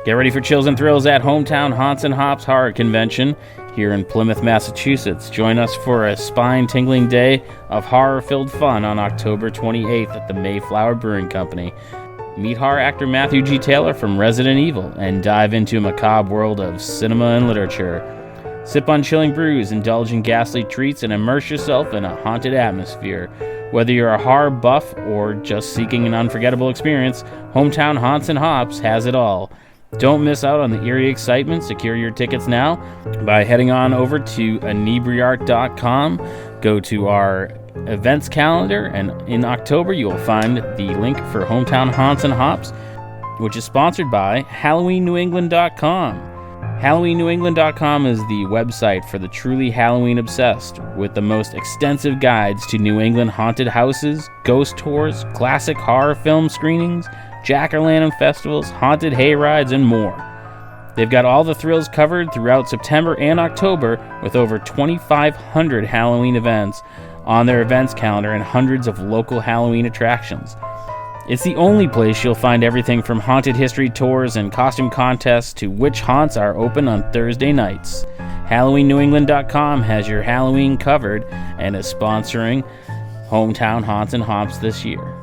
Get ready for chills and thrills at Hometown Haunts and Hops Horror Convention here in Plymouth, Massachusetts. Join us for a spine-tingling day of horror-filled fun on October 28th at the Mayflower Brewing Company. Meet horror actor Matthew G. Taylor from Resident Evil and dive into a macabre world of cinema and literature. Sip on chilling brews, indulge in ghastly treats, and immerse yourself in a haunted atmosphere. Whether you're a horror buff or just seeking an unforgettable experience, Hometown Haunts and Hops has it all. Don't miss out on the eerie excitement. Secure your tickets now by heading on over to inebriart.com. Go to our events calendar, and in October you will find the link for Hometown Haunts and Hops, which is sponsored by HalloweenNewEngland.com. HalloweenNewEngland.com is the website for the truly Halloween obsessed, with the most extensive guides to New England haunted houses, ghost tours, classic horror film screenings, jack-o'-lantern festivals, haunted hayrides, and more. They've got all the thrills covered throughout September and October, with over 2,500 Halloween events on their events calendar and hundreds of local Halloween attractions. It's the only place you'll find everything from haunted history tours and costume contests to which haunts are open on Thursday nights. HalloweenNewEngland.com has your Halloween covered and is sponsoring Hometown Haunts and Hops this year.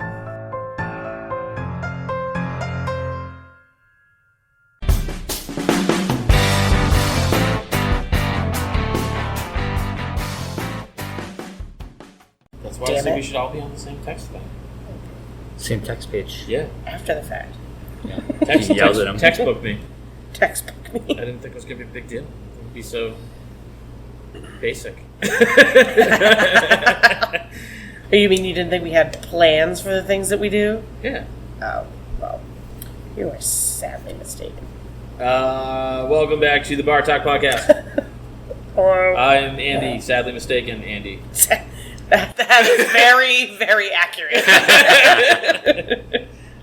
That's why I say we should all be on the same text thing. Same text page. Yeah. After the fact. Yeah. Textbook me. Textbook me. I didn't think it was going to be a big deal. It would be so basic. You mean you didn't think we had plans for the things that we do? Yeah. Oh, well, you are sadly mistaken. Welcome back to the Bar Talk Podcast. I'm Andy, sadly mistaken Andy. That is very, very accurate.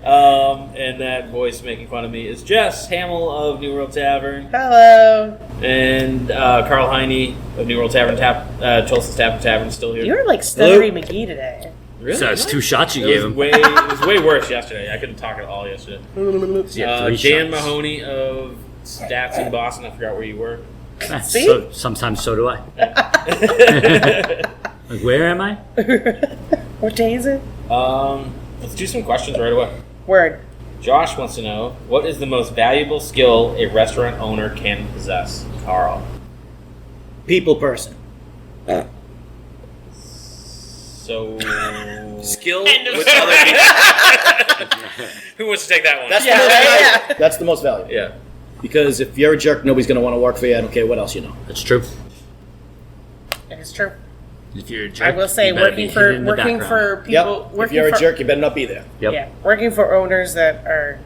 And that voice making fun of me is Jess Hamill of New World Tavern. Hello. And Karl Heine of New World Tavern, Tulsa's Tavern, still here. You're like Stuttery McGee today. Really? So it's 2 shots you gave him. It was way worse yesterday. I couldn't talk at all yesterday. Yeah, 3 Dan shots. Mahoney of Stats in Boston. I forgot where you were. See? So, sometimes so do I. Like, where am I? What day is it? Let's do some questions right away. Word. Josh wants to know, what is the most valuable skill a restaurant owner can possess? Karl. People person. So... Skill End of with other people. Who wants to take that one? That's, Yeah, the most yeah. valuable. That's the most valuable. Yeah. Because if you're a jerk, nobody's going to want to work for you. I don't care what else you know. That's true. It is true. If you're a jerk, I will say, you better working be hidden in the for background. people, Yep. If working you're for, a jerk, you better not be there. Yep. yeah, working for owners that are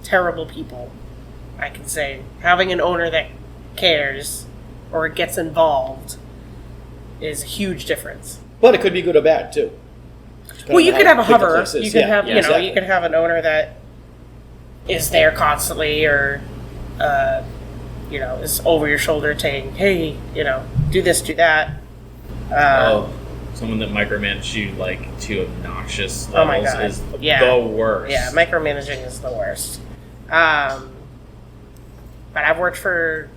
terrible people, I can say having an owner that cares or gets involved is a huge difference. But it could be good or bad, too. Well, you could have a Depending on how big the hover. place is. You could have, Yeah, you know, exactly. you could have an owner that is there constantly, or you know, is over your shoulder saying, "Hey, you know, do this, do that." Someone that micromanages you like to obnoxious Oh my levels God. is Yeah. the worst. Yeah, micromanaging is the worst. But I've worked for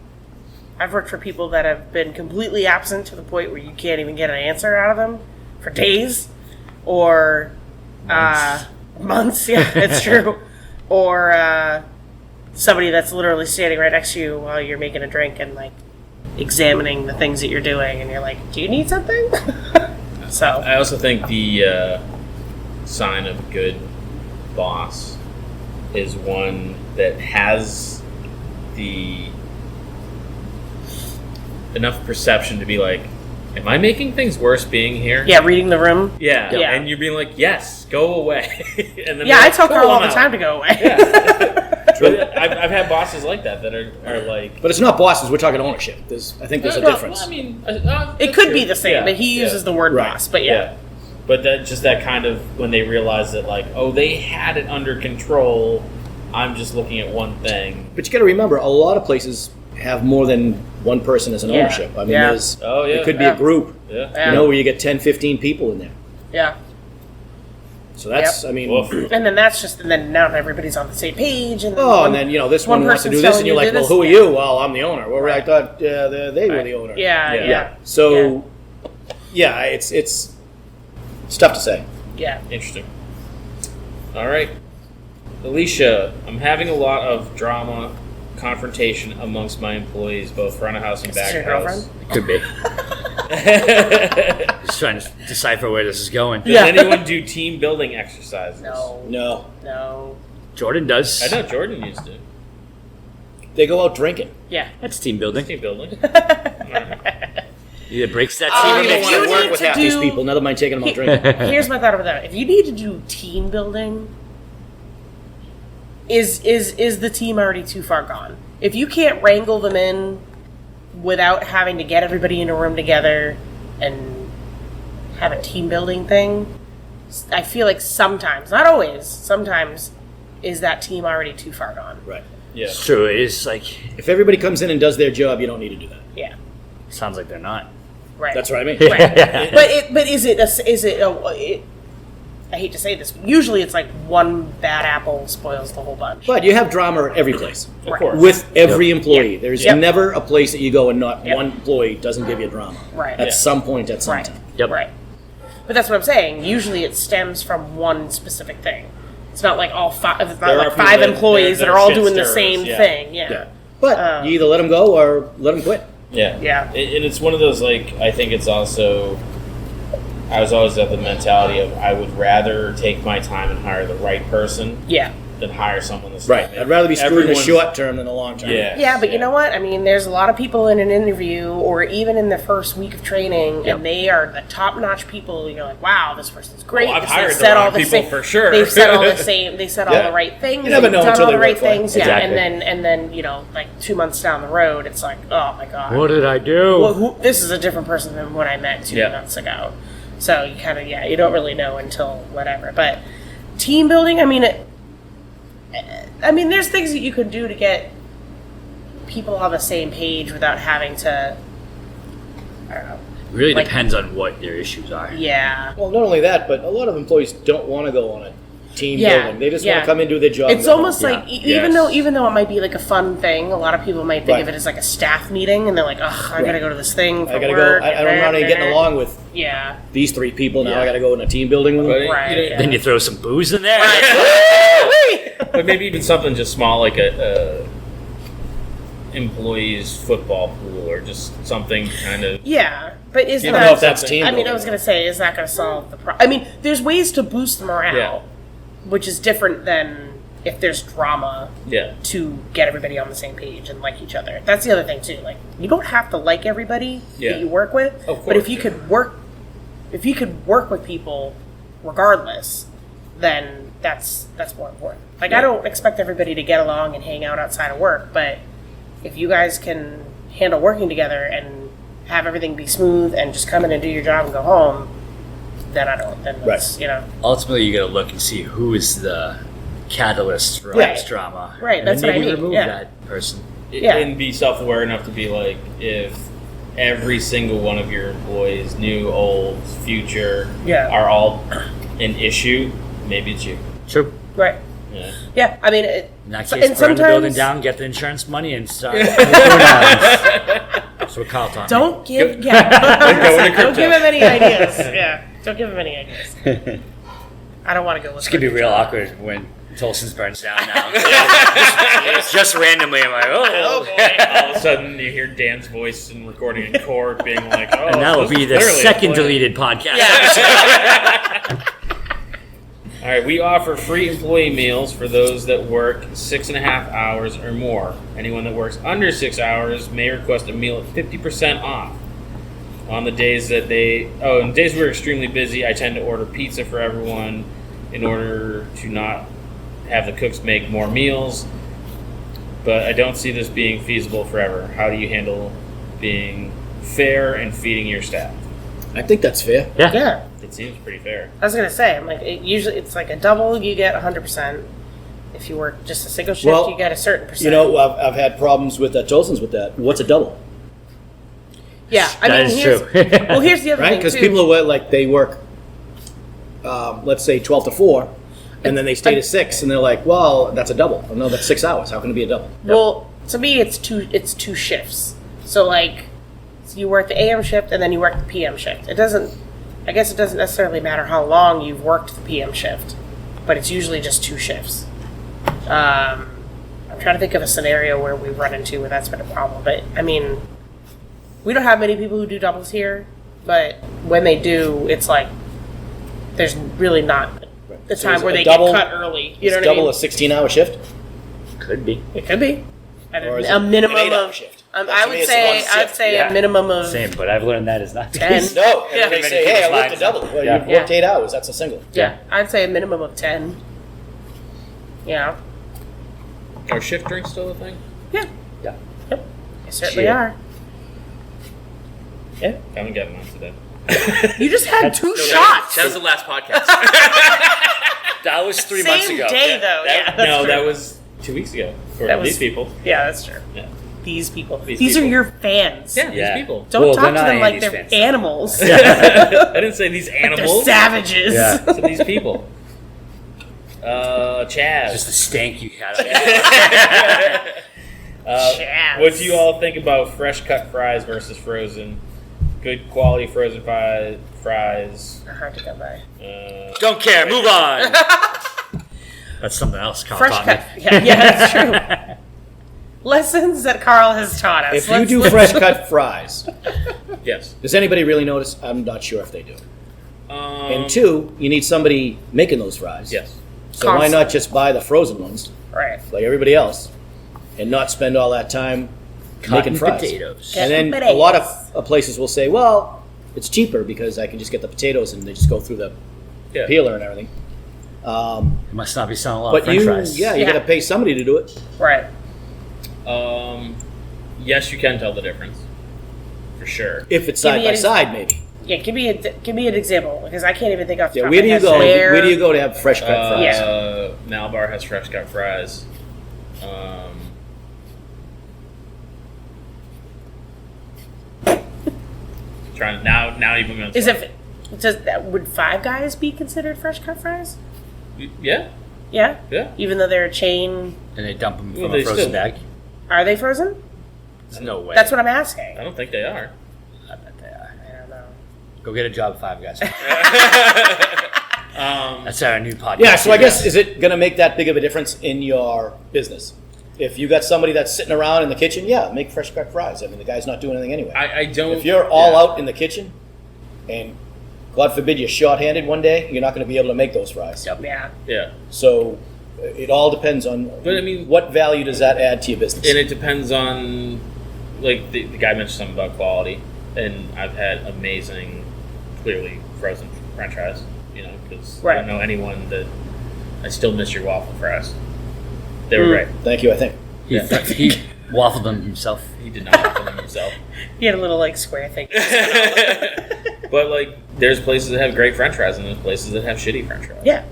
people that have been completely absent to the point where you can't even get an answer out of them for days or months. Yeah, it's true. Or somebody that's literally standing right next to you while you're making a drink and like examining the things that you're doing, and you're like, "Do you need something?" So I also think the sign of a good boss is one that has the enough perception to be like, am I making things worse being here? yeah, reading the room. Yeah. Yeah. And you're being like, yes, go away. And then Yeah, they're I like, tell "Cool, Karl all I'm the out." time to go away. Yeah. But I've had bosses like that are like... But it's not bosses. We're talking ownership. I think there's a Well, difference. I mean, It that's could true. be the same, Yeah, but he yeah. uses the word Right. boss. But yeah. But that kind of, when they realize that, like, oh, they had it under control, I'm just looking at one thing. But you got to remember, a lot of places have more than one person as an Yeah. ownership. I mean, Yeah. Oh, yeah. it could be Yeah. a group, Yeah. Yeah. you know, where you get 10, 15 people in there. Yeah. So that's, I mean, And then that's just, and then now everybody's on the same page. And then and then, this one wants to do this, and you're like, well, who are you? Well, I'm the owner. Well, I thought they were the owner. Yeah. So, it's tough to say. Yeah. Interesting. All right. Alicia, I'm having a lot of drama, confrontation amongst my employees, both front of house and back of house. Could be. Just trying to decipher where this is going. Does anyone do team building exercises? No. Jordan does. I know Jordan used to. They go out drinking. Yeah. That's team building. Team building. Either breaks that I team don't or even makes want it to work. work with half these people. Never mind taking them out drinking. Here's my thought about that. If you need to do team building, is the team already too far gone? If you can't wrangle them in without having to get everybody in a room together and have a team building thing, I feel like sometimes, not always, sometimes is that team already too far gone. Right. Yeah. It's true. It is like, If everybody comes in and does their job, you don't need to do that. Yeah. sounds like they're not. Right. That's what I mean. Right. but is it I hate to say this, but usually it's like one bad apple spoils the whole bunch. But you have drama at every place. Of course. With every employee. Yep. There's Yep. never a place that you go and not Yep. one employee doesn't give you drama. Right. At Yeah. some point, at some Right. time. Yep. Right. But that's what I'm saying. Usually it stems from one specific thing. It's not like all five. It's not There like are people five that- employees that they're are all shit doing the stirrers, same yeah. thing. Yeah. Yeah. But you either let them go or let them quit. Yeah. Yeah. And it's one of those, like, I think it's also, I was always of the mentality of I would rather take my time and hire the right person Yeah. than hire someone that's Right. I'd rather be screwed in the Everyone's- short term than the long term. Yeah. Yeah, but you know what? I mean, there's a lot of people in an interview or even in the first week of training, Yep. and they are the top-notch people. You're like, wow, this person's great. Well, I've They've hired the said wrong all the people same, for sure. They've said all the same. They said all Yeah. the right things. You never they've know done until all they the right work for you. things. Yeah, Exactly. and then like 2 months down the road, it's like, oh my god, What did I do? well, this is a different person than what I met 2 Yeah. months ago. So you kind of, you don't really know until whatever. But team building, I mean, there's things that you can do to get people on the same page without having to, I don't know. It really like- depends on what their issues are. Yeah. Well, not only that, but a lot of employees don't want to go on a team Yeah, building. They just yeah. want to come in, do their job. It's and go home. almost like Yes. even though it might be like a fun thing, a lot of people might think Right. of it as like a staff meeting, and they're like, "Ugh, I gotta Right. go to this thing for I gotta work." go. I don't know how to get along with Yeah. these three people. Now Yeah. I got to go in a team building with them. But, Right, you know, yeah. Then you throw some booze in there. but maybe even something just small like a employees football pool or just something kind of. Yeah, but is You I that? don't know if that's team I mean, building. I was gonna say, is that gonna solve the problem? I mean, there's ways to boost the morale, Yeah. which is different than if there's drama Yeah. to get everybody on the same page and like each other. That's the other thing too. Like, you don't have to like everybody Yeah. that you work with, Of but if course, you yeah. could work with people regardless, then that's more important. Like, I don't expect everybody to get along and hang out outside of work, but if you guys can handle working together and have everything be smooth and just come in and do your job and go home, then that's, Ultimately, you got to look and see who is the catalyst for all Right. this drama. Right, And that's then what I maybe mean, remove yeah. that person. Yeah. And be self-aware enough to be like, if every single one of your employees, new, old, future, Yeah. are all an issue, maybe it's you. True. right. Yeah. Yeah, I mean, In that so- case, and burn the building sometimes- down, get the insurance money, and start. That's what Karl taught me. Don't give, Go into don't give crypto. him any ideas. Yeah, don't give him any ideas. I don't want to go. It's gonna be real awkward when Tolson's burns down now. just randomly, I'm like, oh. All of a sudden, you hear Dan's voice in recording in court being like, oh, And that will this be is the literally a second plan. deleted podcast. All right, we offer free employee meals for those that work 6.5 hours or more. Anyone that works under 6 hours may request a meal at 50% off. On the days that on days we're extremely busy, I tend to order pizza for everyone in order to not have the cooks make more meals. But I don't see this being feasible forever. How do you handle being fair and feeding your staff? I think that's fair. Yeah. Yeah, It seems pretty fair. I was gonna say, I'm like, usually it's like a double. You get 100%. If you work just a single shift, Well, you get a certain percent. You know, I've had problems with Tolson's with that. What's a double? yeah, I That mean, is here's, true. well, here's the other Right? thing Because too. people are like they work let's say 12 to 4, and then they stay to 6, and they're like, well, that's a double. Oh, no, that's 6 hours. How can it be a double? Well, to me, it's two shifts. So like, you work the AM shift and then you work the PM shift. I guess it doesn't necessarily matter how long you've worked the PM shift, but it's usually just 2 shifts. I'm trying to think of a scenario where we run into where that's been a problem. But I mean, we don't have many people who do doubles here, but when they do, it's like there's really not the So time is where a they double- get cut early. You know what I double mean? a 16-hour shift? Could be. It could be. At Or is a it minimum an 8-hour of. shift? I To me, would it's say one I'd shift. say Yeah. a minimum of Same, but I've learned that is not the 10. case. No, and Yeah. they Many say, hey, I people's worked a lives. double. Well, Yeah. you've worked 8 hours. That's a single. Yeah, I'd say a minimum of 10. Yeah. Are shift drinks still a thing? Yeah. Yeah. Yep. They certainly Shit. are. Yeah. I haven't gotten one today. You just had 2 No, shots. That was the last podcast. That was 3 months Same ago. day, though. Yeah, that's no, true. that was 2 weeks ago for That was- these people. Yeah, that's true. Yeah. These people. These These are people. your fans. Yeah, Yeah. these people. Don't Well, talk they're to not them like Andy's they're fans. animals. I didn't say these They're animals. savages. Yeah. So these people. Chaz. Just the stank you had on it. Chaz. What do you all think about fresh cut fries versus frozen? Good quality frozen fries. They're hard to come by. Don't care. Move on. That's something else Carl Fresh taught cut. me. Yeah, that's true. Lessons that Karl has taught us. If you do fresh cut fries, Yes. does anybody really notice? I'm not sure if they do. Um, And 2, you need somebody making those fries. Yes. So why not just buy the frozen ones, Right. like everybody else, and not spend all that time making Cotton fries? potatoes. And then Potatoes. a lot of places will say, well, it's cheaper because I can just get the potatoes and they just go through the Yeah. peeler and everything. It must not be selling a lot of But French you, fries. yeah, you Yeah. got to pay somebody to do it. Right. Yes, you can tell the difference. For sure. If it's Give side me by an side, maybe. Yeah, give me an example because I can't even think off the Yeah, top where of do my you head go? Where do you go to have fresh cut fries? Yeah. Malbar has fresh cut fries. Trying now you've been. Is would Five Guys be considered fresh cut fries? Yeah. Yeah. Yeah. Even though they're a chain, And they dump them Well, from they a frozen still- bag. are they frozen? There's no way. That's what I'm asking. I don't think they are. I bet they are. I don't know. Go get a job at Five Guys. That's our new podcast. Yeah, so I guess, is it going to make that big of a difference in your business? If you got somebody that's sitting around in the kitchen, yeah, make fresh cut fries. I mean, the guy's not doing anything anyway. I don't. If you're all yeah. out in the kitchen, and God forbid you're short-handed one day, you're not going to be able to make those fries. Yep. Yeah. Yeah. So it all depends on But, I mean- what value does that add to your business. And it depends on, like, the guy mentioned something about quality, and I've had amazing, clearly frozen French fries. You know, because I Right. don't know anyone that. I still miss your waffle fries. They were great. Thank you, I think. He waffled them himself. He did not waffle them himself. He had a little like square thing. But like, there's places that have great French fries, and there's places that have shitty French fries. Yeah.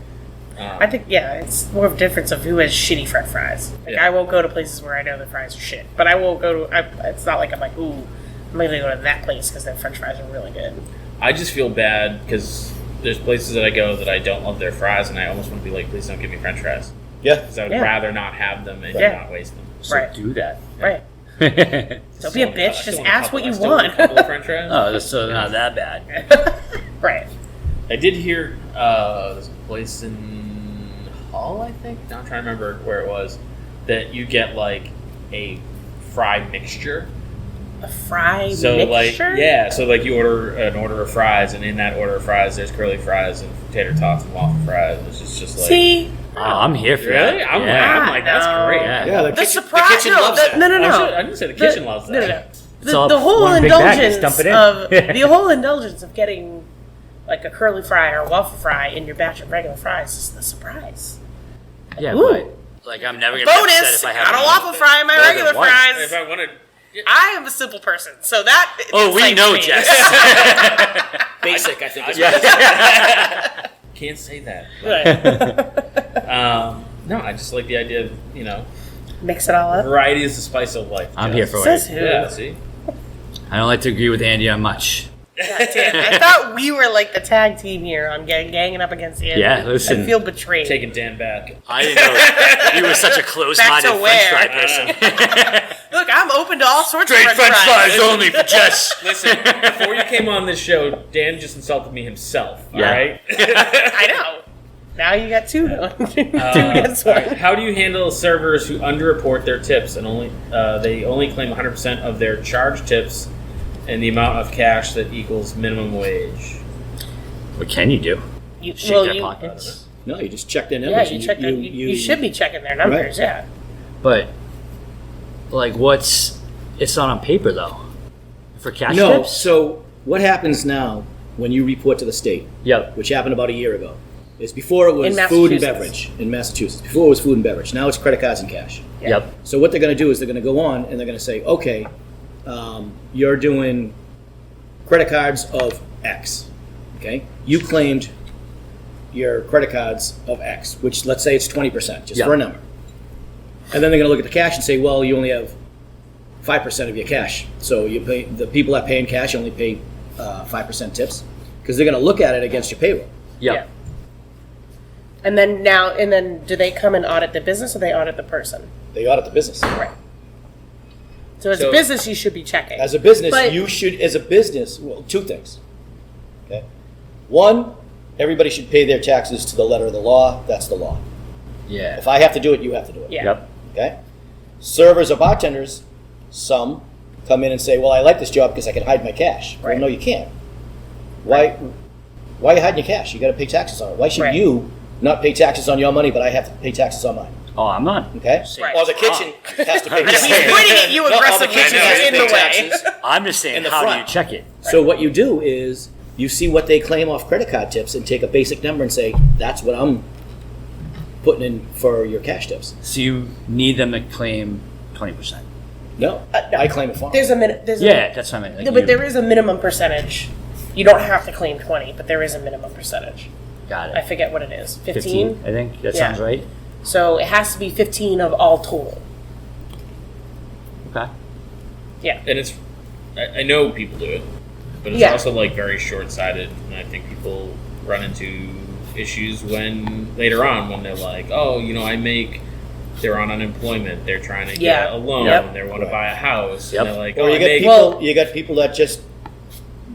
Um, I think it's more of a difference of who has shitty French fries. Like Yeah. I won't go to places where I know the fries are shit, but I won't go to. It's not like I'm like, ooh, I'm gonna go to that place because their French fries are really good. I just feel bad because there's places that I go that I don't love their fries, and I almost want to be like, please don't give me French fries, Yeah. because I would Yeah. rather not have them and Yeah. not waste them. So Right. do that. Right. Don't be a So, bitch. I still Just want a ask couple- what you I still want. want. A couple of French fries. Oh, that's so not that bad. Right. I did hear there's a place in Hull, I think. Now I'm trying to remember where it was. That you get like a fry mixture. A fry So mixture. like yeah, so like you order an order of fries, and in that order of fries, there's curly fries and tater tots and waffle fries. It's just like See. Oh, I'm here for really. that. I'm Yeah. like that's No. great. Yeah. Yeah, The surprise. kitchen loves that. No, no, no. I didn't say the kitchen loves that. No, no, no. It's all The whole one big bag, just indulgence dump it in. of the whole indulgence of getting like a curly fry or a waffle fry in your batch of regular fries is the surprise. Yeah, Ooh. but like I'm never gonna be upset Bonus! if I have Got a more waffle fry in my more than regular one. fries. If I wanted, I am a simple person, so that. Oh, we excites know, me. Jess. Basic, I think. Is can't say that. Right. No, I just like the idea of Mix it all up. variety is the spice of life. I'm Jess. here for Says it. who? Yeah, see. I don't like to agree with Andy on much. God damn, I thought we were like the tag team here on ganging up against Andy. Yeah, listen. I feel betrayed. Taking Dan back. I didn't know you were such a close-minded Back to French where? fry person. Look, I'm open to all sorts Straight of French fries. fries only for Jess. Listen, before you came on this show, Dan just insulted me himself. Yeah. All right. I know. Now you got two. Two against All one. right, how do you handle servers who underreport their tips and they only claim 100% of their charge tips and the amount of cash that equals minimum wage? What can you do? You, Shake well, their you, pocket out of it. No, you just check their yeah, numbers. you check. You should be checking their numbers. Right. Yeah. But, like, it's not on paper, though. For cash No, tips? so what happens now when you report to the state, Yep. which happened about a year ago, is before it was In food and Massachusetts. beverage in Massachusetts. Before it was food and beverage. Now it's credit cards and cash. Yeah. Yep. So what they're going to do is they're going to go on and they're going to say, okay, you're doing credit cards of X. Okay, you claimed your credit cards of X, which let's say it's 20%, just Yep. for a number. And then they're going to look at the cash and say, well, you only have 5% of your cash. So you pay the people that pay in cash only pay 5% tips because they're going to look at it against your payroll. Yep. Yeah. And then do they come and audit the business or they audit the person? They audit the business. Right. So as a So- business, you should be checking. As a business, But- you should, as a business, well, two things. Okay. One, everybody should pay their taxes to the letter of the law. That's the law. Yeah. If I have to do it, you have to do it. Yeah. Yep. Okay. Servers or bartenders, some come in and say, well, I like this job because I can hide my cash. Right. Well, no, you can't. Why are you hiding your cash? You got to pay taxes on it. Why should Right. you not pay taxes on your money, but I have to pay taxes on mine? Oh, I'm not. Okay. Right. Or the kitchen has to pay He's taxes. pointing at you No, or the aggressively kitchen because has to you're in pay the way. taxes. I'm just saying, In the how do front. you check it? So what you do is you see what they claim off credit card tips and take a basic number and say, that's what I'm putting in for your cash tips. So you need them to claim 20%. No, No. I claim a farm. There's a minute. Yeah, that's what I meant. Like No, but you- there is a minimum percentage. You don't have to claim 20, but there is a minimum percentage. Got I it. forget what it is. 15, I think. That Yeah. sounds right. So it has to be 15 of all total. Okay. Yeah. And it's, I know people do it, but it's Yeah. also like very short-sighted, and I think people run into issues when later on when they're like, oh, they're on unemployment, they're trying to get Yeah. a loan, Yep. they want to buy a house, Yep. and they're like, Or oh, you I got make, people. You got people that just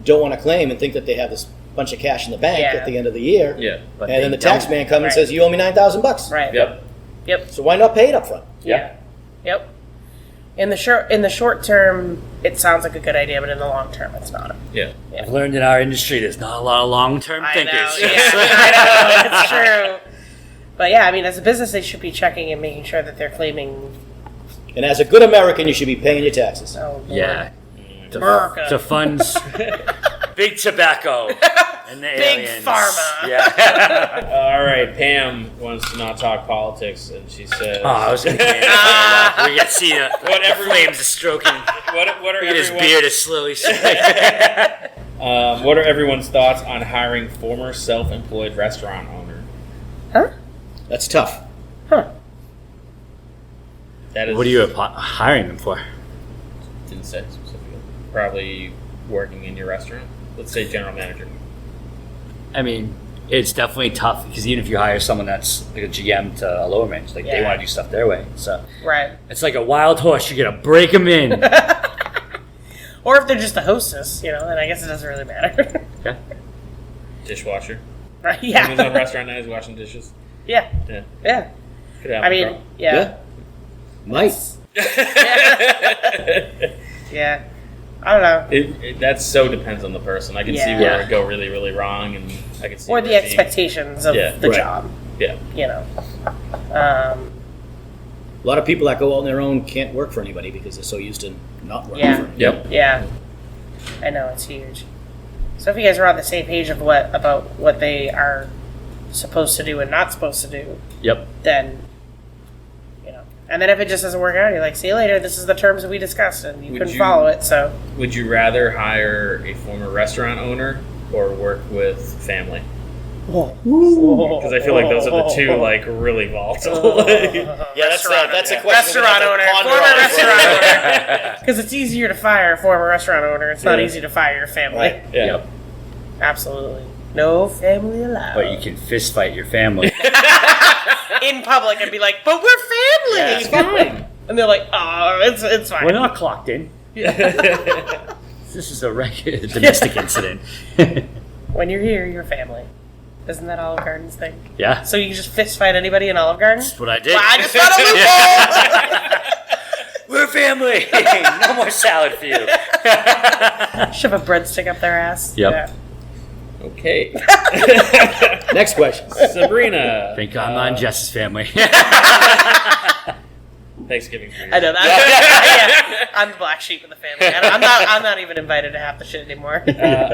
don't want to claim and think that they have this bunch of cash in the bank Yeah. at the end of the year. yeah, But And then they the tax don't. man comes and Right. says, "You owe me $9,000." Right. yep, Yep. So why not pay it up front? Yeah. Yep. In the short term, it sounds like a good idea, but in the long term, it's not. yeah. I've learned in our industry there's not a lot of long-term thinkers. Yeah, I know, it's true. But yeah, I mean, as a business, they should be checking and making sure that they're claiming. And as a good American, you should be paying your taxes. Oh, Lord. Yeah. America. To funds big tobacco and the Big aliens. pharma. Yeah. All right, Pam wants to not talk politics, and she says, Oh, I was going to we got to see the flames is stroking. what are Look at his everyone's, beard is slowly what are everyone's thoughts on hiring former self-employed restaurant owner? Huh? That's tough. Huh. That is, What are you hiring them for? didn't say specifically. Probably working in your restaurant. Let's say general manager. I mean, it's definitely tough because even if you hire someone that's like a GM to a lower range, like they Yeah. want to do stuff their way. So Right. it's like a wild horse. You got to break them in. Or if they're just a hostess, then I guess it doesn't really matter. Okay. Dishwasher. Right? Someone's on Yeah. restaurant night is washing dishes. Yeah. Yeah. Yeah. Could happen. I mean, yeah. Might. Yeah. I don't know. That so depends on the person. I can see Yeah. where it Yeah. would go really, really wrong, and I can see Or where the it'd be- expectations of Yeah. the Right. job, Yeah. A lot of people that go out on their own can't work for anybody because they're so used to not working Yeah. for anybody. Yep. Yeah. I know, it's huge. So if you guys are on the same page of about what they are supposed to do and not supposed to do, Yep. then and then if it just doesn't work out, you're like, see you later, this is the terms that we discussed and you Would couldn't you- follow it, so Would you rather hire a former restaurant owner or work with family? Because I feel like those are the two like really volatile. Yeah, that's a question. Restaurant owner, former on. restaurant owner. Because it's easier to fire a former restaurant owner. It's not easy to fire your family. Right. Yeah. Yep. Absolutely. No family allowed. But you can fist fight your family. In public and be like, but we're family. Yeah, it's fine. And they're like, oh, it's fine. We're not clocked in. This is a regular domestic incident. When you're here, you're family. Isn't that Olive Garden's thing? Yeah. So you can just fist fight anybody in Olive Garden? That's what I did. Well, I just found a loophole! We're family. No more salad for you. Shove a breadstick up their ass. Yep. Yeah. Okay. Next question. Sabrina. Thank God I'm not in Jess's family. Thanksgiving for you. I know that. Yeah. I'm the black sheep of the family. I'm not even invited to half the shit anymore.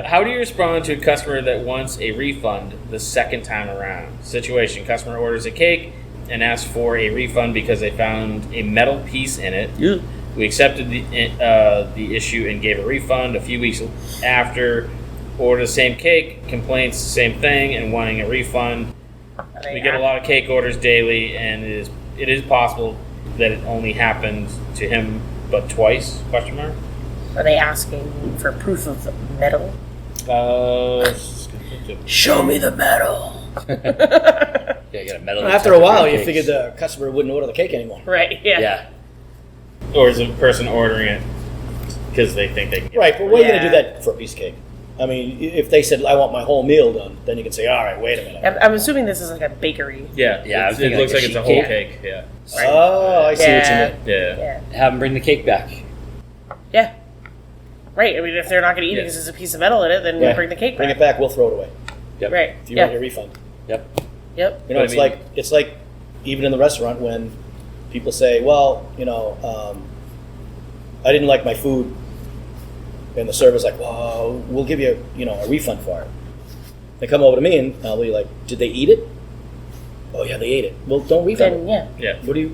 How do you respond to a customer that wants a refund the second time around? Situation: customer orders a cake and asks for a refund because they found a metal piece in it. Yeah. We accepted the issue and gave a refund. A few weeks after, ordered the same cake, complaints the same thing, and wanting a refund. We get a lot of cake orders daily, and it is possible that it only happened to him but twice? Question mark. Are they asking for proof of metal? Show me the medal. Yeah, you got a medal. After a while, you figured the customer wouldn't order the cake anymore. Right, yeah. Yeah. Or is the person ordering it because they think they can get Right, it? but what are you going Yeah. to do that for a piece of cake? I mean, if they said, I want my whole meal done, then you can say, all right, wait a minute. I'm assuming this is like a bakery. Yeah, Yeah, I was it thinking looks like like a it's a sheet whole cake. cake. Yeah, Oh, I see what you Yeah. meant. yeah. Yeah. Have them bring the cake back. Yeah. Right. I mean, if they're not going to eat it Yeah. because there's a piece of metal in it, then Yeah. bring the cake Bring back. it back, we'll throw it away. Yep. Right. If you Yeah. want your refund. Yep. Yep. You know, But I mean- it's like even in the restaurant when people say, well, I didn't like my food, and the server's like, well, we'll give you, a refund for it. They come over to me and I'll be like, did they eat it? Oh yeah, they ate it. Well, don't refund Then, it. yeah. Yeah,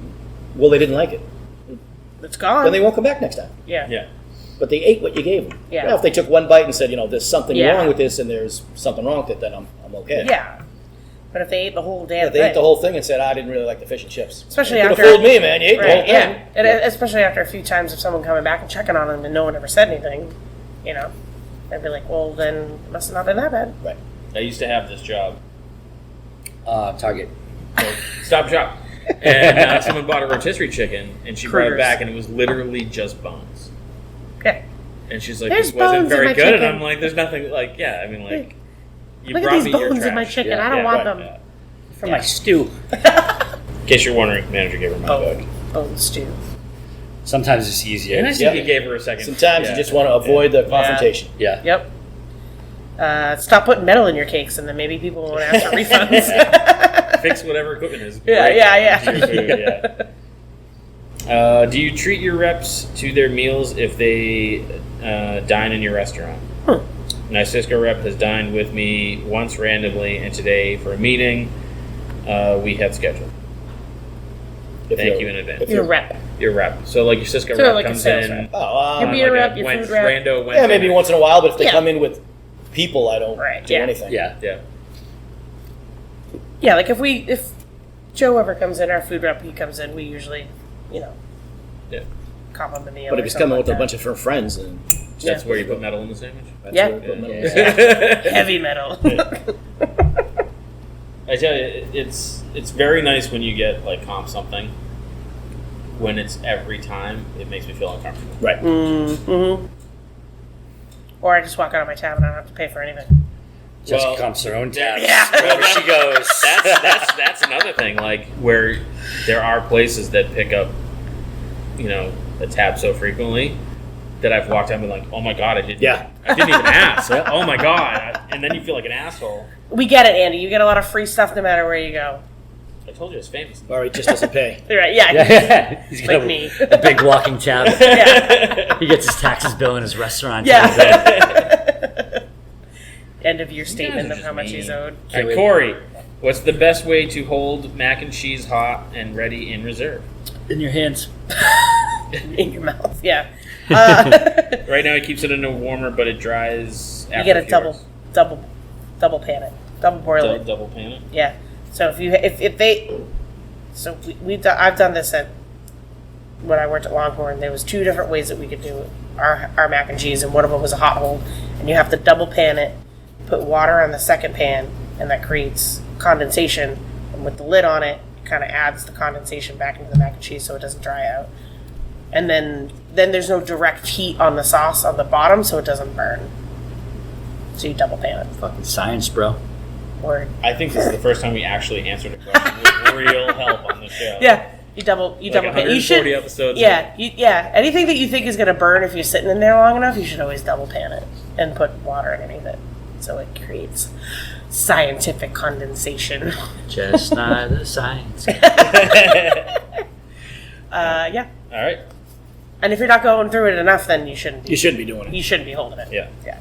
Well, they didn't like it. It's gone. Then they won't come back next time. Yeah. yeah. But they ate what you gave them. Yeah. Well, if they took one bite and said, there's something Yeah. wrong with this and there's something wrong with it, then I'm okay. Yeah. But if they ate the whole damn If they thing. ate the whole thing and said, I didn't really like the fish and chips. Especially You after. could've fooled me, man. You ate the whole Right, thing. yeah. And especially after a few times of someone coming back and checking on them and no one ever said anything, I'd be like, well, then it must have not been that bad. Right. I used to have this job. Target. Stop Shop. And someone bought a rotisserie chicken, and she brought it Critters. back, and it was literally just bones. Okay. And she's like, There's this wasn't bones in very my good. chicken. And I'm like, there's nothing, like, yeah, I mean, like, you Look at brought these me your bones in my trash. chicken. Yeah, I don't yeah, want right, them. yeah. For my stew. In case you're wondering, manager gave her my bag. Bone stew. Sometimes it's easier. And I think Yeah. he gave her a second. Sometimes yeah. you just want to avoid the confrontation. Yeah. Yep. Stop putting metal in your cakes, and then maybe people won't ask for refunds. Fix whatever equipment is. Yeah, breaking yeah. into your food, yeah. Do you treat your reps to their meals if they dine in your restaurant? My Cisco rep has dined with me once randomly, and today for a meeting we had scheduled. If Thank you're- you in advance. if Your you're- rep. Your rep. So like your Cisco So rep like a comes sales in. rep. Oh, Your on beer like rep, a your Wednesday, food rep. Rando Wednesday yeah, maybe night. once in a while, but if they Yeah. come in with people, I don't Right, do yeah. anything. Yeah. Yeah. Yeah, like if Joe ever comes in, our food rep, he comes in, we usually, Yeah. comp him the meal. But or if he's something coming with like a bunch of her friends, and That's where you put metal in the sandwich. that's Yeah. where we put metal in. that. Heavy metal. I tell you, it's very nice when you get like comp something. When it's every time, it makes me feel uncomfortable. Right. Mm-hmm. Or I just walk out of my tab and I don't have to pay for anything. Just Well, comes her own tabs. Yeah. Wherever she goes. That's another thing. Like where there are places that pick up, a tab so frequently that I've walked out and been like, oh my god, I didn't even ask. Oh my god, and then you feel like an asshole. We get it, Andy. You get a lot of free stuff no matter where you go. I told you it's famous. Or he just doesn't pay. You're right, yeah. Yeah. He's got Like a, me. a big walking tab. Yeah. He gets his taxes bill in his restaurant. Yeah. End of year statement are of how just much he's mean. owed. All right, Corey, what's the best way to hold mac and cheese hot and ready in reserve? In your hands. In your mouth, yeah. Right now, he keeps it in a warmer, but it dries. You After get a a few hours. double pan it. Double boil it. Double pan it. Yeah. So if they, so I've done this at when I worked at Longhorn. There was 2 different ways that we could do our mac and cheese, and one of them was a hot hold, and you have to double pan it, put water on the second pan, and that creates condensation. And with the lid on it, it kind of adds the condensation back into the mac and cheese so it doesn't dry out. And then there's no direct heat on the sauce on the bottom, so it doesn't burn. So you double pan it. Fucking science, bro. Word. I think this is the first time we actually answered a question with real help on the show. Yeah. You double pan. You should. 140 episodes. Yeah. Anything that you think is going to burn if you're sitting in there long enough, you should always double pan it and put water underneath it, so it creates scientific condensation. Just not the science. Yeah. All right. And if you're not going through it enough, then you shouldn't You shouldn't be doing it. You shouldn't be holding it. Yeah. Yeah.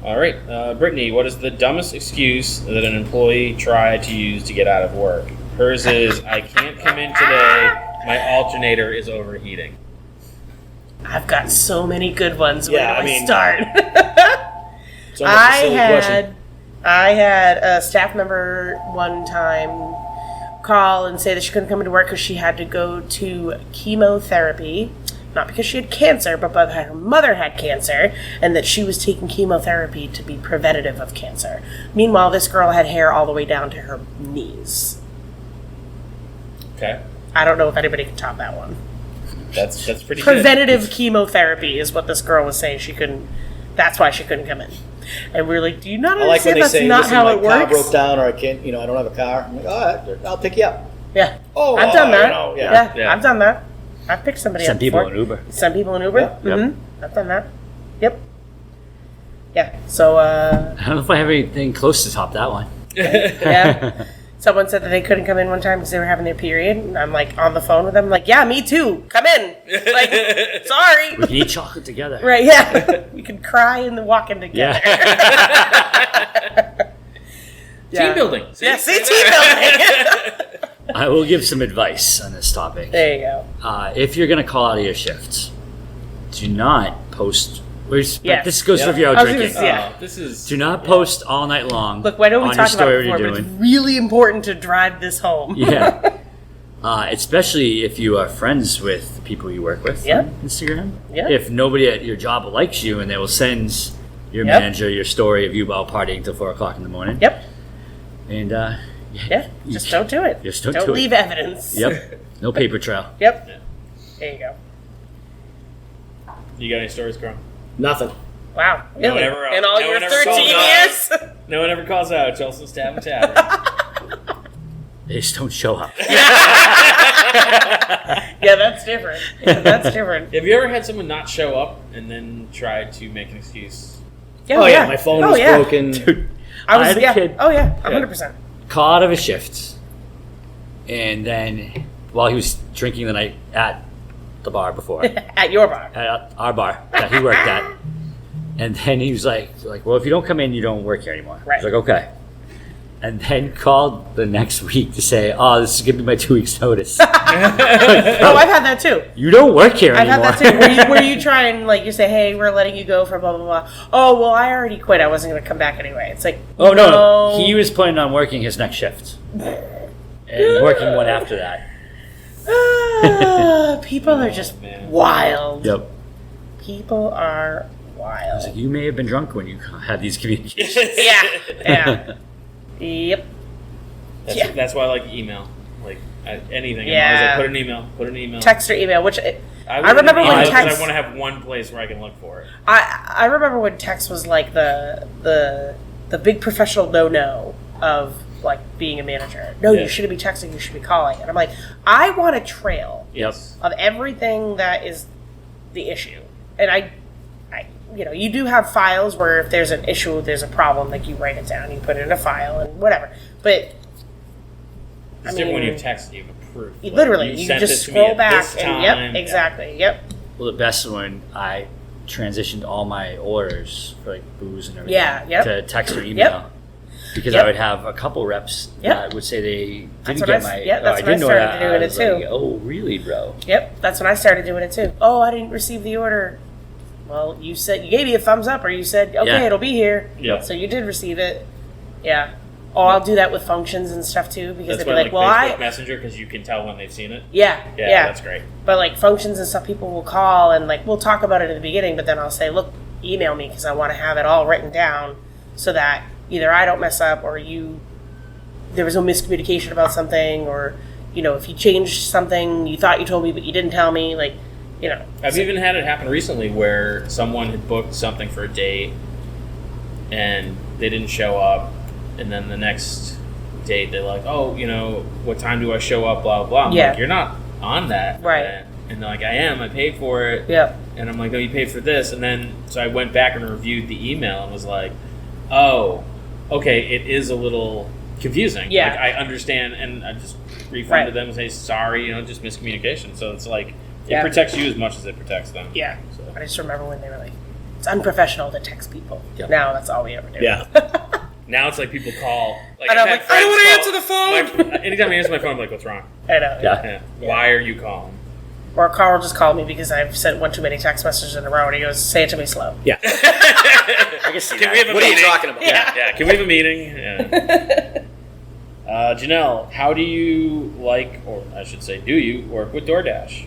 All right. Brittany, what is the dumbest excuse that an employee tried to use to get out of work? Hers is, I can't come in today. My alternator is overheating. I've got so many good ones. Where Yeah, do I I mean- start? It's almost a silly question. I had a staff member one time call and say that she couldn't come into work because she had to go to chemotherapy. Not because she had cancer, but because her mother had cancer, and that she was taking chemotherapy to be preventative of cancer. Meanwhile, this girl had hair all the way down to her knees. Okay. I don't know if anybody can top that one. That's pretty good. Preventative chemotherapy is what this girl was saying. She couldn't. That's why she couldn't come in. And we're like, do you not I like when understand? they That's say, not listen, how my it car works. broke down, or I can't, I don't have a car. I'm like, all right, I'll pick you up. Yeah. Oh, I've done that. yeah. Yeah. I've done that. I've picked somebody Send up people before. an Uber. Send people an Uber. Yeah. Yep. I've done that. Yep. Yeah. So, I don't know if I have anything close to top that one. yeah. Someone said that they couldn't come in one time because they were having their period. And I'm like on the phone with them, like, yeah, me too. Come in. Like, sorry. We can eat chocolate together. Right, yeah. We could cry and walk in together. Yeah. Team building. See? Yeah, see, team building. I will give some advice on this topic. There you go. If you're going to call out of your shifts, do not post. Yes. This goes Yeah. if you're I out was gonna drinking. say, yeah. This is. Do not post all night long. Look, why don't we on your talk about story it before, what but you're it's doing. really important to drive this home. Yeah. Especially if you are friends with people you work with Yep. on Instagram. Yep. If nobody at your job likes you and they will send your Yep. manager your story of you out partying till 4 o'clock in the morning. Yep. And Yeah. Just don't do it. Just don't do it. leave evidence. Yep. No paper trail. Yep. Yeah. There you go. You got any stories, Karl? Nothing. Wow. No one Really? ever- In all no your one ever 13 calls years? No one ever calls out Chelsea's Tavern Tavern. They just don't show up. Yeah, that's different. Yeah, that's different. Have you ever had someone not show up and then tried to make an excuse? Oh, yeah, my phone was broken. Dude, I was, had a yeah. kid Oh, yeah. 100%. call out of his shift, and then while he was drinking the night at the bar before, At your bar. at our bar that he worked at, and then he was like, well, if you don't come in, you don't work here anymore. Right. I was like, okay. And then called the next week to say, oh, this is going to be my 2 weeks notice. Oh, I've had that too. You don't work here I've anymore. had that too. Where you try and, like, you say, hey, we're letting you go for blah, blah, blah. Oh, well, I already quit. I wasn't going to come back anyway. It's like, Oh, no. He was planning on working his next shift. And working one after that. People are just man. wild. Yep. People are I wild. was like, you may have been drunk when you had these communications. Yeah. Yeah. Yep. Yeah. That's why I like email. Like anything. Yeah. I'm always like, put an email. Text or email, which I remember when because text- I want to have one place where I can look for it. I remember when text was like the big professional no of like being a manager. No, Yeah. you shouldn't be texting. You should be calling. And I'm like, I want a trail Yep. of everything that is the issue. And I you do have files where if there's an issue, there's a problem, like you write it down, you put it in a file, and whatever. But It's different when you text and you have a proof. Like, literally, you sent just this to me scroll at back this and time. yep, exactly, yep. Well, the best when I transitioned all my orders for like booze and everything Yeah, yep. to text or email. Yep. Because Yep. I would have a couple reps Yep. that would say they That's didn't what get I- my. yeah, oh, that's I when I didn't know started that. doing I it was too. like, oh, really, bro? Yep, that's when I started doing it too. Oh, I didn't receive the order. Well, you said you gave me a thumbs up, or you said okay, Yeah. it'll be here. Yep. So you did receive it. Yeah. Oh, I'll do that with functions and stuff too, because That's they'll why be like, Facebook Messenger, because you can tell when they've seen it. Yeah, Yeah, that's great. But like functions and stuff, people will call and like we'll talk about it in the beginning, but then I'll say, look, email me because I want to have it all written down so that either I don't mess up or there was no miscommunication about something, or if you changed something, you thought you told me but you didn't tell me, like I've even had it happen recently where someone had booked something for a date and they didn't show up, and then the next date they're like, oh, what time do I show up, blah blah. I'm like, you're not on that right? And they're like, I am, I paid for it. Yep. And I'm like, oh, you paid for this. And then so I went back and reviewed the email and was like, oh, okay, it is a little confusing. Yeah. Like, I understand, and I just refunded them and say sorry, just miscommunication. So it's like it protects you as much as it protects them. Yeah. So. I just remember when they were like, it's unprofessional to text people. Yep. Now that's all we ever do. Yeah. Now it's like people call. Like, and I'm I've like, had I don't want to friends answer the phone. Anytime I answer my phone, I'm like, what's wrong? I know. Yeah. Why are you calling? Or Karl just called me because I've sent one too many text messages in a row, and he goes, say it to me slow. Yeah. I can see Can that. we have a What are meeting? you talking about? Yeah. Can we have a meeting? Yeah. Janelle, how do you or I should say, do you work with DoorDash?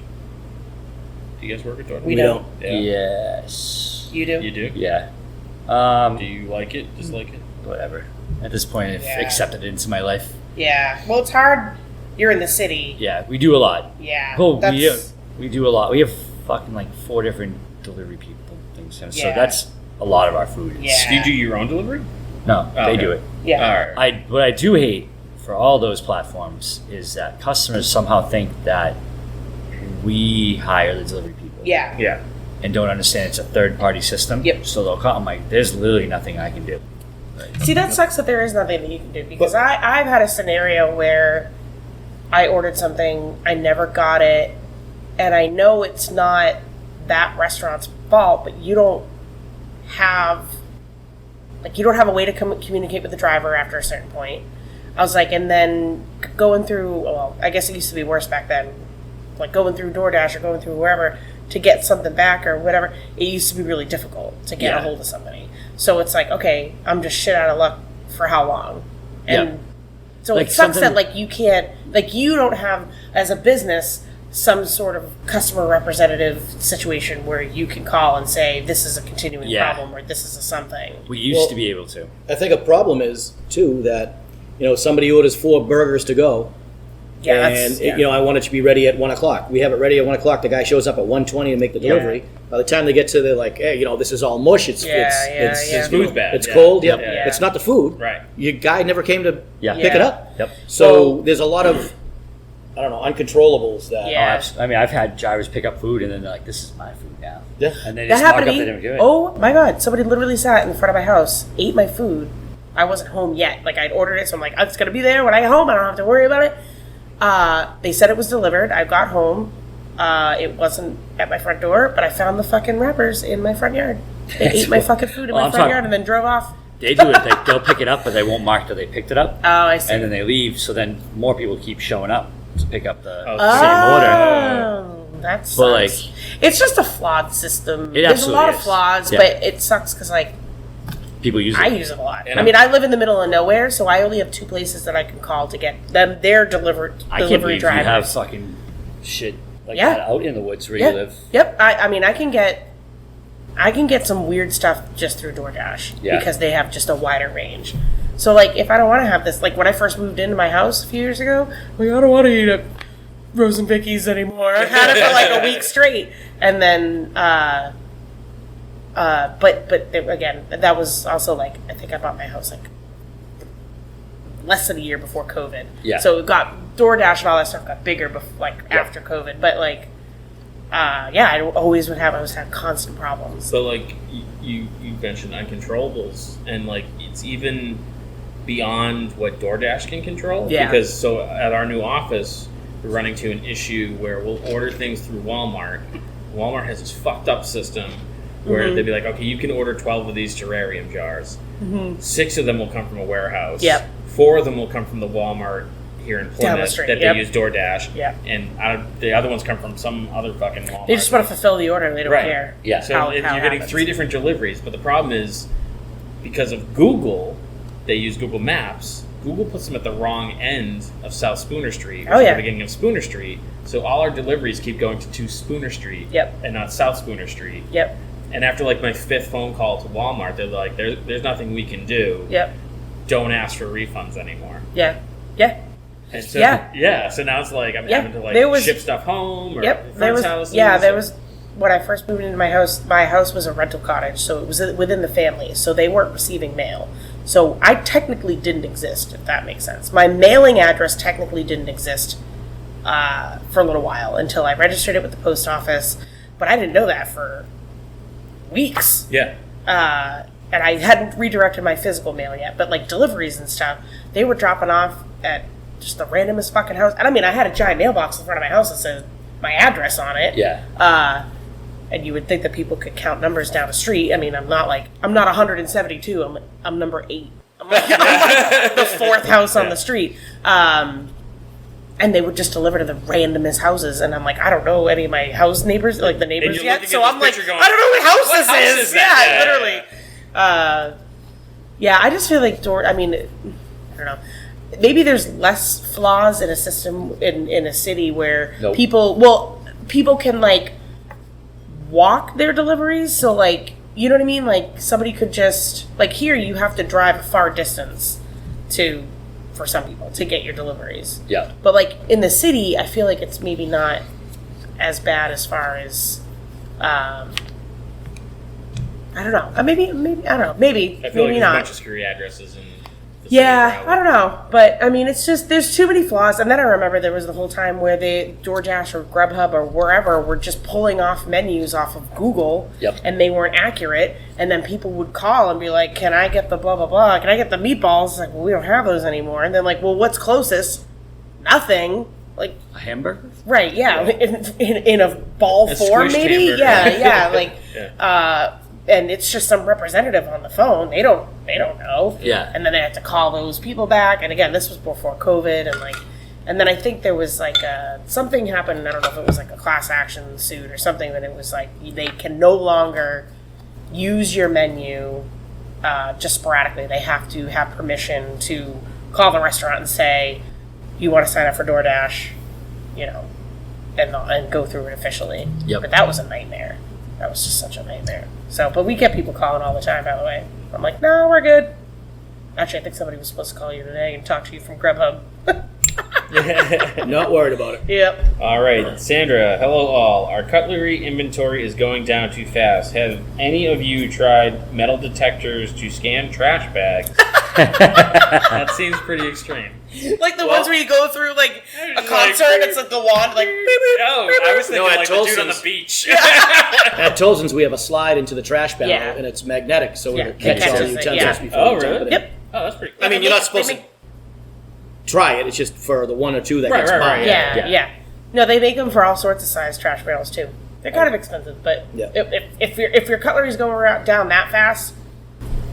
Do you guys work with DoorDash? We don't. Yeah. Yes. You do? You do? Yeah. Do you like it? Dislike it? Whatever. At this point, I've Yeah. accepted it into my life. Yeah. Well, it's hard. You're in the city. Yeah, we do a lot. Yeah. Well, That's- we do a lot. We have fucking like 4 different delivery people things. So Yeah. that's a lot of our food. Yeah. Do you do your own delivery? No, Oh, they okay. do it. Yeah. All right. What I do hate for all those platforms is that customers somehow think that we hire the delivery people. Yeah. Yeah. And don't understand it's a third party system. Yep. So they'll call. I'm like, there's literally nothing I can do. Right? See, that sucks that there is nothing that you can do, because I've had a scenario where I ordered something, I never got it, and I know it's not that restaurant's fault, but you don't have a way to communicate with the driver after a certain point. I was like, and then going through, well, I guess it used to be worse back then, like going through DoorDash or going through wherever to get something back or whatever, it used to be really difficult to get a hold of somebody. So it's like, okay, I'm just shit out of luck for how long? And so Like it sucks something- that like you can't, like you don't have, as a business, some sort of customer representative situation where you can call and say, this is a continuing problem or this is a something. We used to be able to. I think a problem is too that somebody orders 4 burgers to go, Yeah, and that's, I want it to be ready at 1:00. We have it ready at 1:00. The guy shows up at 1:20 and make the delivery. By the time they get to, they're like, hey, this is all mush. It's Food's bad. It's Yeah. cold. Yep. Yeah. It's not the food. Right. Your guy never came to Yeah. pick it up. Yep. So there's a lot of, I don't know, uncontrollables that. Yeah. I mean, I've had drivers pick up food and then they're like, "This is my food now." Yeah. And they that just mark happened up to they me. didn't do it. Oh my God, somebody literally sat in front of my house, ate my food. I wasn't home yet. Like I'd ordered it, so I'm like, it's gonna be there when I get home. I don't have to worry about it. They said it was delivered. I got home. It wasn't at my front door, but I found the fucking wrappers in my front yard. They ate my fucking food in Well, my I'm front talking- yard and then drove off. They do it. They'll pick it up, but they won't mark that they picked it up. Oh, I see. And then they leave. So then more people keep showing up to pick up the Oh, same order. Oh, that sucks. But, like, it's just a flawed system. It There's a lot absolutely of is. flaws, Yeah. but it sucks because like People use it. I use it a lot. And I mean, I live in the middle of nowhere, so I only have 2 places that I can call to get them their delivery I can't delivery believe you have drivers. fucking shit like Yeah. that out in the woods where Yep. you live. Yep. I mean, I can get some weird stuff just through DoorDash Yeah. because they have just a wider range. So like, if I don't want to have this, like when I first moved into my house a few years ago, like I don't want to eat at Rose and Vicky's anymore. I had it for like a week straight, and then but again, that was also like I think I bought my house like less than a year before COVID. Yeah. So it got DoorDash and all that stuff got bigger after COVID, but like. I always have constant problems. So like you mentioned uncontrollables, and like it's even beyond what DoorDash can control. Yeah. Because so at our new office, we're running to an issue where we'll order things through Walmart. Walmart has this fucked up system where they'd be like, okay, you can order 12 of these terrarium jars. 6 of them will come from a warehouse. Yep. 4 of them will come from the Walmart here in Down the Plymouth street, that yep. they use DoorDash. Yep. And the other ones come from some other fucking Walmart. They just want to fulfill the order. They don't Right. care. Yeah. So how if it you're getting happens. 3 different deliveries, but the problem is because of Google, they use Google Maps, Google puts them at the wrong end of South Spooner Street, Oh, or yeah. the beginning of Spooner Street. So all our deliveries keep going to 2 Spooner Street, Yep. and not South Spooner Street. Yep. And after like my 5th phone call to Walmart, they're like, "There's nothing we can do. Yep. Don't ask for refunds anymore." Yeah. Yeah. And so Yeah. so now it's like I'm Yeah. having to like There was- ship stuff home or Yep. friends' houses. There was when I first moved into my house was a rental cottage, so it was within the family, so they weren't receiving mail. So I technically didn't exist, if that makes sense. My mailing address technically didn't exist for a little while until I registered it with the post office, but I didn't know that for weeks. Yeah. And I hadn't redirected my physical mail yet, but like deliveries and stuff, they were dropping off at just the randomest fucking house. And I mean, I had a giant mailbox in front of my house that said my address on it. Yeah. And you would think that people could count numbers down the street. I mean, I'm not 172. I'm number 8. I'm like the 4th house on the street. And they would just deliver to the randomest houses, and I'm like, I don't know any of my house neighbors, like the neighbors you're yet. looking So at this I'm like, picture going, I don't know what house "What this house is. is that?" Yeah, Yeah. literally. Yeah, I just feel like I don't know. Maybe there's less flaws in a system in a city where Nope. people can like walk their deliveries. So like, you know what I mean? Like somebody could just like here you have to drive a far distance for some people to get your deliveries. Yeah. But like in the city, I feel like it's maybe not as bad as far as I don't know. Maybe I don't know. Maybe I feel like maybe there's a not. bunch of screwy addresses in the city Yeah, of I don't know. But I mean, it's just there's too many flaws. And then I remember there was the whole time where the DoorDash or Grubhub or wherever were just pulling off menus off of Google, Yep. and they weren't accurate. And then people would call and be like, "Can I get the blah blah blah? Can I get the meatballs?" It's like, well, we don't have those anymore. And then like, well, what's closest? Nothing. Like, A hamburger? right? Yeah, in a ball A form, squished maybe. hamburger. Yeah, like. Yeah. And it's just some representative on the phone. They don't know. Yeah. And then they have to call those people back. And again, this was before COVID, and then I think there was like something happened. I don't know if it was like a class action suit or something. That it was like they can no longer use your menu just sporadically. They have to have permission to call the restaurant and say, "You want to sign up for DoorDash," and go through it officially. Yep. But that was a nightmare. That was just such a nightmare. So, but we get people calling all the time, by the way. I'm like, no, we're good. Actually, I think somebody was supposed to call you today and talk to you from Grubhub. Not worried about it. Yep. All right, Sandra. Hello, all. Our cutlery inventory is going down too fast. Have any of you tried metal detectors to scan trash bags? That seems pretty extreme. Like the ones where you go through like a Like, concert, it's like the wand, like beep, beep, Oh, beep, I was beep. thinking at like the dude on the Tolson's. beach. At Tolson's, we have a slide into the trash barrel, Yeah. and it's magnetic, so Yeah, it it catches all the catches it, utensils yeah. before Oh, you dump really? it in. Yep. Oh, that's pretty cool. I mean, you're not supposed They to make- try it. It's just for the one or two that Right, gets right, by. right, Yeah, Yeah. yeah. No, they make them for all sorts of size trash barrels too. They're kind of expensive, but Yeah. if your cutlery's going around down that fast,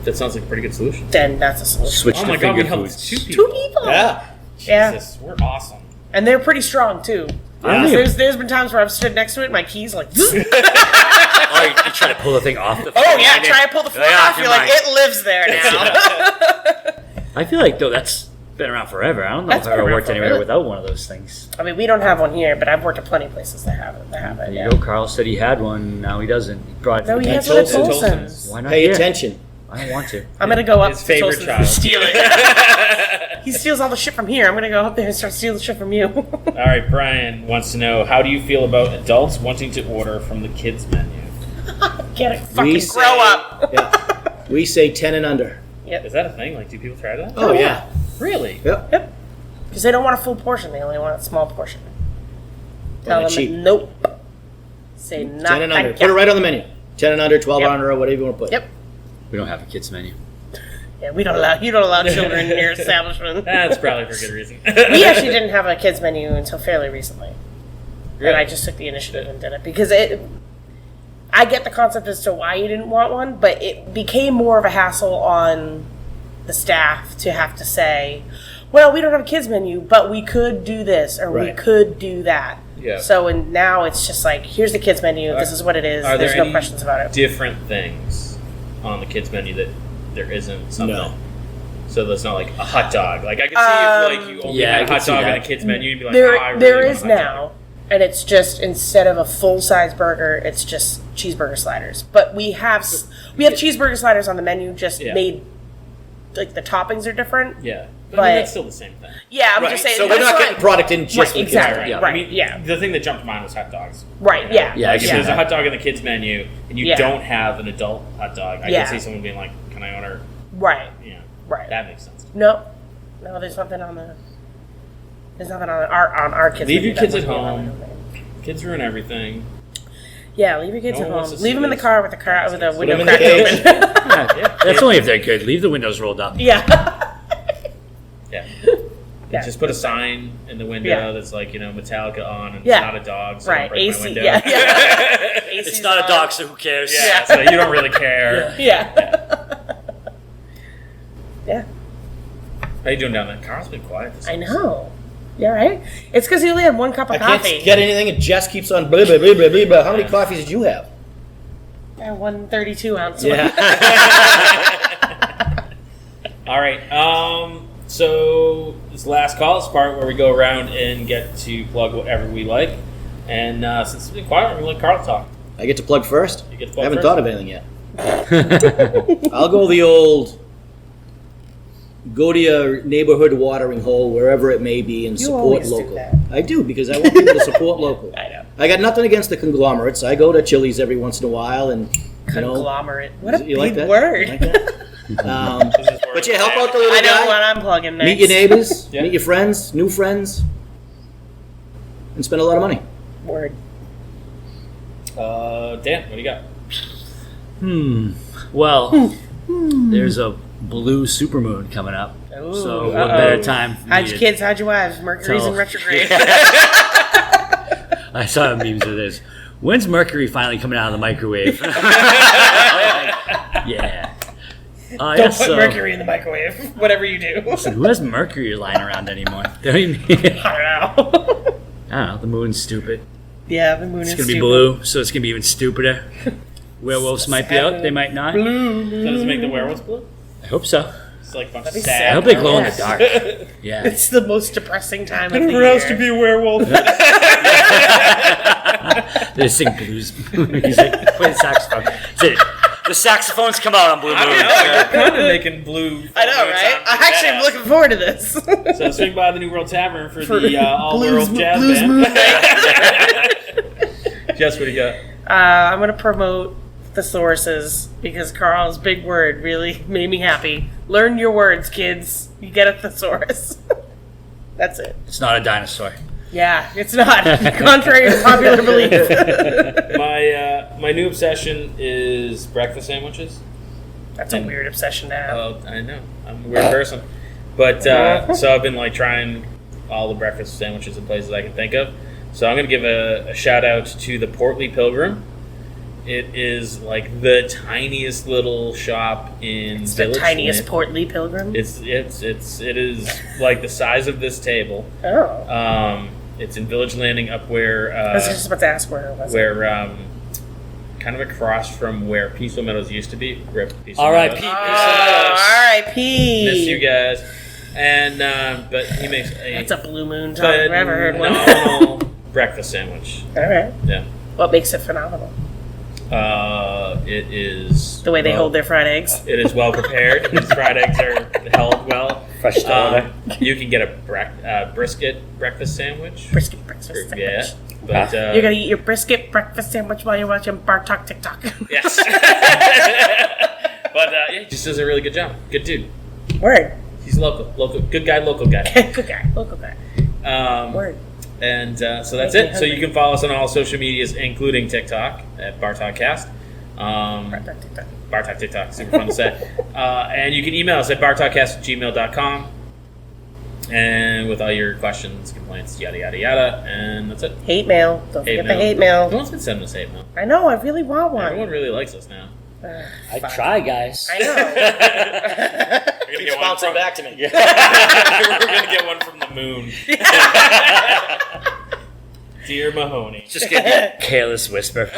That sounds like a pretty good solution. then that's a solution. Switch Oh to my god, we finger helped foods. 2 people. 2 people. Yeah. Yeah. Jesus, we're awesome. And they're pretty strong too. I think- There's been times where I've stood next to it, and my keys like. Oh, you try to pull the thing off the Oh yeah, try to pull the floor off. You're like, it lives there now. I feel like, though, that's been around forever. I don't know That's if I've been ever around worked anywhere forever. without one of those things. I mean, we don't have one here, but I've worked at plenty of places that have it. There Yeah. you go. Carl said he had one. Now he doesn't. He brought it No, to he the has table. one at Tolson's. Tolson's. Why not Pay here? attention. I don't want to. I'm gonna go up His to favorite Tolson's child. and steal it. He steals all the shit from here. I'm gonna go up there and start stealing shit from you. All right, Brian wants to know, how do you feel about adults wanting to order from the kids menu? Get it, fucking We grow say- up. Yeah. We say 10 and under. Is that a thing? Like, do people try that? Oh, yeah. Really? Yep. Yep. Because they don't want a full portion; they only want a small portion. Tell they're them cheap. nope. Say not 10 and under. thank Put it ya. right on the menu. 10 and under, 12 Yep. and under, whatever you want to put. Yep. We don't have a kids menu. Yeah, you don't allow children in your establishment. That's probably for good reason. We actually didn't have a kids menu until fairly recently. And I just took the initiative and did it because I get the concept as to why you didn't want one, but it became more of a hassle on the staff to have to say, well, we don't have a kids menu, but we could do this or we Right. could do that. Yeah. So and now it's just like, here's the kids menu. This is what it is. Are There's there no any questions about it. different things on the kids menu that there isn't something? No. So that's not like a hot dog. Like I could see if like you only Yeah, had I a could hot see dog that. in a kid's menu, you'd be like, There, oh, I really there want is a hot now, dog. and it's just instead of a full size burger, it's just cheeseburger sliders. But we have cheeseburger sliders on the menu, just Yeah. made like the toppings are different. Yeah, but, I But- mean, that's still the same thing. Yeah, I'm Right. just saying. So we're that's not what- getting product in just Right, for kids. exactly. Yeah. Right. I mean, Yeah. the thing that jumped to mind was hot dogs. Right. You know? Yeah. Yeah, I Like, see if there's a that. hot dog in the kids menu and you Yeah. don't have an adult hot dog, I Yeah. can see someone being like, "Can I order?" Right. You know, Right. that makes sense. No. There's nothing on the. There's nothing on our kids. Leave menu your kids that at would be home. allowed. Kids ruin everything. Yeah, leave your kids No at one wants home. to Leave see them in the those. car with the window them in the cracked cage. open. That's only if they're good. Leave the windows rolled up. Yeah. Yeah. Yeah. Just put a sign in the window Yeah. that's like, Metallica on and Yeah. it's not a dog, so Right. don't break my AC. window. Yeah. Yeah. It's AC's not a on. dog, so who cares? Yeah, so you don't really care. Yeah. Yeah. How you doing down there? Carl's been quiet this I know. Yeah, right? It's because he only had one cup of I can't coffee. get anything, and Jess keeps on blah, blah, blah, blah, blah, blah. How many coffees did you have? I 132 ounce. Yeah. All right. So this last call is the part where we go around and get to plug whatever we like. And since it's been quiet, we're going to let Karl talk. I get to plug first? You get to I plug haven't first? thought of anything yet. I'll go the old go to your neighborhood watering hole, wherever it may be, and You support always do local. that. I do, because I want people to support local. I know. I got nothing against the conglomerates. I go to Chili's every once in a while, and Conglomerate. What a you like big that? word. You like that? This is where But yeah, help out the I little know guy. what I'm plugging next. Meet your neighbors, Yeah. meet your friends, new friends, and spend a lot of money. Word. Dan, what do you got? Well, there's a blue supermoon coming up. Ooh, So what uh-oh. better time for me How'd your to kids? How'd your wives? Mercury's in tell- retrograde. I saw memes of this. When's Mercury finally coming out of the microwave? Yeah. Don't Yeah, put so- Mercury in the microwave. Whatever you do. So who has Mercury lying around anymore? Don't even- I don't know. I don't know. The moon's stupid. Yeah, the moon It's is gonna be stupid. blue, so it's gonna be even stupider. Werewolves might be out. They might not. So does it make the werewolves blue? I hope so. It's like a bunch of That'd be sad. I hope they glow in Yes. the dark. Yeah. It's the most depressing time of the Who year. else to be a werewolf? They sing blues music. Play the saxophone. That's it. The saxophones come out on Blue Moon. I don't know. You're kind of making blue. I know, right? I actually am looking forward to this. So swing by the New World Tavern for the all-world jazz Blues band. Moon Night. Jess, what do you got? I'm going to promote thesauruses because Carl's big word really made me happy. Learn your words, kids. You get a thesaurus. That's it. It's not a dinosaur. Yeah, it's not. Contrary to popular belief. My new obsession is breakfast sandwiches. That's a weird obsession to have. Oh, I know. I'm a weird person. But so I've been like trying all the breakfast sandwiches in places I can think of. So I'm going to give a shout out to the Portly Pilgrim. It is like the tiniest little shop in It's the Village tiniest Lynn. Portly Pilgrim. It is like the size of this table. Oh. It's in Village Landing, up where I was just about to ask where it was. kind of across from where Peaceful Meadows used to be. Rip Peaceful R.I.P. Meadows. R.I.P. Miss you guys. And but he makes That's a blue moon time. I've never heard one. phenomenal breakfast sandwich. All right. Yeah. What makes it phenomenal? It is The way they hold their fried eggs. It is well prepared. His fried eggs are held well. Fresh to You can get a brisket breakfast sandwich. Brisket breakfast sandwich. Yeah, but You're gonna eat your brisket breakfast sandwich while you're watching Bartok TikTok. yes. But yeah, he just does a really good job. Good dude. Word. He's local, good guy, local guy. Good guy. Local guy. Word. And so that's it. So you can follow us on all social medias, including TikTok at BartokCast. Bartok TikTok. Bartok TikTok, super fun to say. And you can email us at bartokcast@gmail.com. And with all your questions, complaints, yada, yada, yada. And that's it. Hate mail. Don't Hate forget mail. the hate No mail. one's been sending us hate mail. I know. I really want one. Everyone really likes us now. I try, guys. I know. We're gonna get one Bounce it from, back to me. we're gonna get one from the moon. Dear Mahoney. Just get a careless whisper.